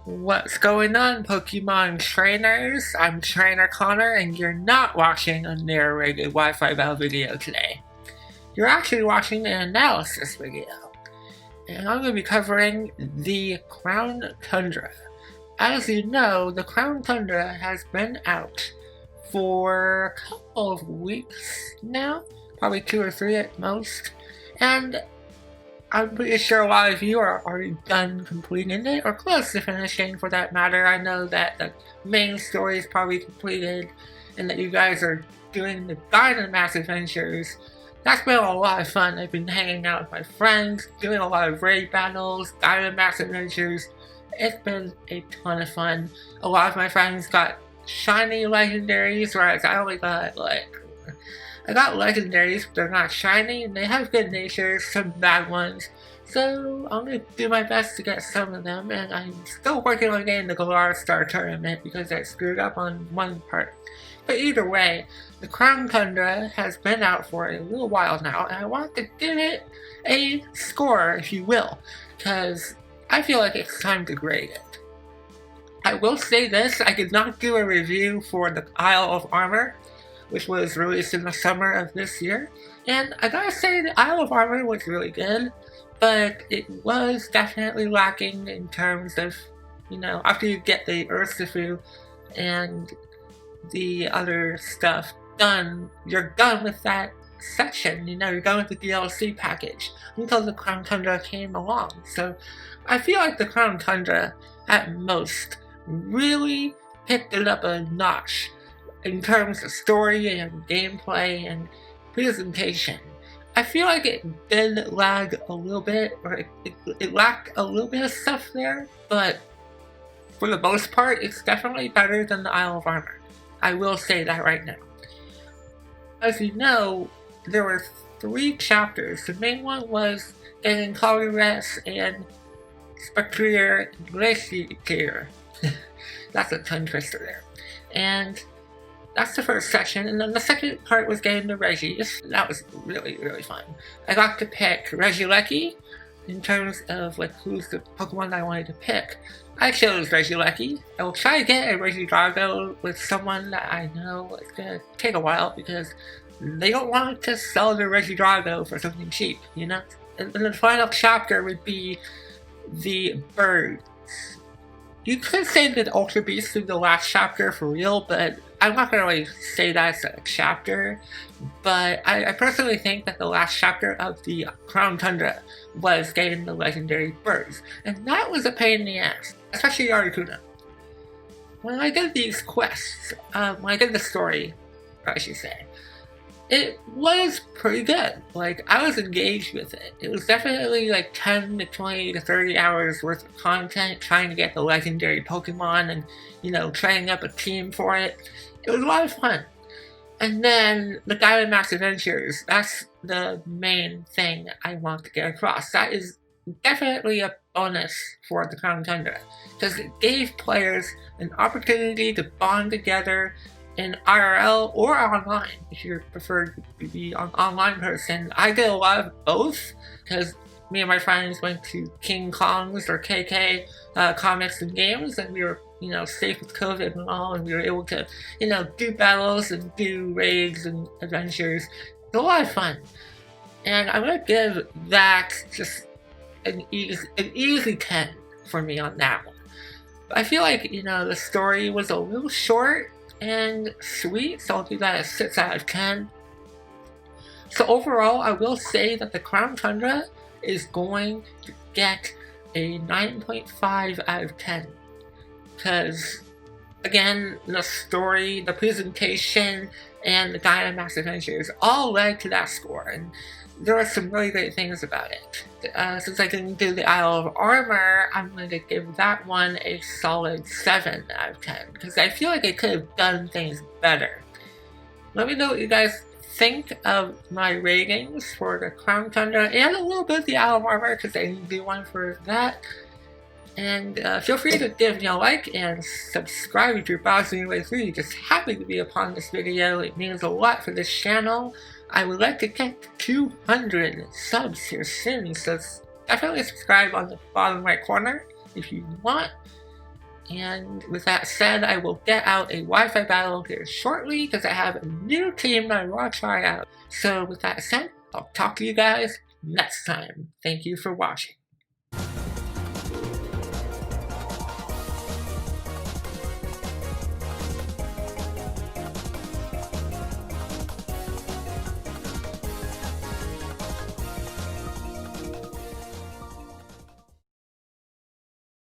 What's going on, Pokemon trainers? I'm Trainer Connor, and you're not watching a narrated Wi-Fi Bell video today. You're actually watching an analysis video, and I'm going to be covering the Crown Tundra. As you know, the Crown Tundra has been out for a couple of weeks now, probably 2 or 3 at most, and I'm pretty sure a lot of you are already done completing it, or close to finishing for that matter. I know that the main story is probably completed, and that you guys are doing the Dynamax adventures. That's been a lot of fun. I've been hanging out with my friends, doing a lot of raid battles, Dynamax adventures. It's been a ton of fun. A lot of my friends got shiny legendaries, whereas I only got I got legendaries, but they're not shiny, and they have good natures, some bad ones. So I'm going to do my best to get some of them, and I'm still working on getting the Galar Star tournament because I screwed up on one part. But either way, the Crown Tundra has been out for a little while now, and I want to give it a score, if you will, because I feel like it's time to grade it. I will say this, I did not do a review for the Isle of Armor, which was released in the summer of this year, and I gotta say the Isle of Armor was really good, but it was definitely lacking in terms of, after you get the Urshifu and the other stuff done, you're done with that section, you're done with the DLC package, until the Crown Tundra came along. So I feel like the Crown Tundra, at most, really picked it up a notch in terms of story and gameplay and presentation. I feel like it did lag a little bit, or it lacked a little bit of stuff there, but for the most part, it's definitely better than the Isle of Armor. I will say that right now. As you know, there were 3 chapters. The main one was getting Colores and Spectrier Glacier. That's a tongue twister there. And that's the first section, and then the second part was getting the Regis. That was really, really fun. I got to pick Regieleki in terms of who's the Pokemon I wanted to pick. I chose Regieleki. I will try to get a Regidrago with someone that I know is going to take a while because they don't want to sell the Regidrago for something cheap, And the final chapter would be the birds. You could say that Ultra Beast is the last chapter for real, but I'm not going to really say that's a chapter. But I personally think that the last chapter of the Crown Tundra was getting the legendary birds. And that was a pain in the ass, especially Articuno. When I did these quests, when I did the story, I should say, it was pretty good. I was engaged with it. It was definitely 10 to 20 to 30 hours worth of content trying to get the legendary Pokemon and, training up a team for it. It was a lot of fun. And then the Dynamax Adventures, that's the main thing I want to get across. That is definitely a bonus for the Crown Tundra, because it gave players an opportunity to bond together in IRL or online, if you prefer to be an online person. I did a lot of both, because me and my friends went to King Kong's or KK Comics and Games, and we were, safe with COVID and all, and we were able to, do battles and do raids and adventures. It was a lot of fun. And I'm going to give that just an easy 10 for me on that one. But I feel like, the story was a little short and sweet, so I'll do that as 6 out of 10. So overall, I will say that the Crown Tundra is going to get a 9.5 out of 10. Because, again, the story, the presentation, and the Dynamax Adventures all led to that score, and there are some really great things about it. Since I didn't do the Isle of Armor, I'm going to give that one a solid 7 out of 10, because I feel like it could have done things better. Let me know what you guys think of my ratings for the Crown Tundra, and a little bit of the Isle of Armor, because I didn't do one for that. And feel free to give me a like and subscribe if you're browsing your way through. You just happen to be upon this video. It means a lot for this channel. I would like to get 200 subs here soon, so definitely subscribe on the bottom right corner if you want. And with that said, I will get out a Wi-Fi battle here shortly because I have a new team that I want to try out. So with that said, I'll talk to you guys next time. Thank you for watching.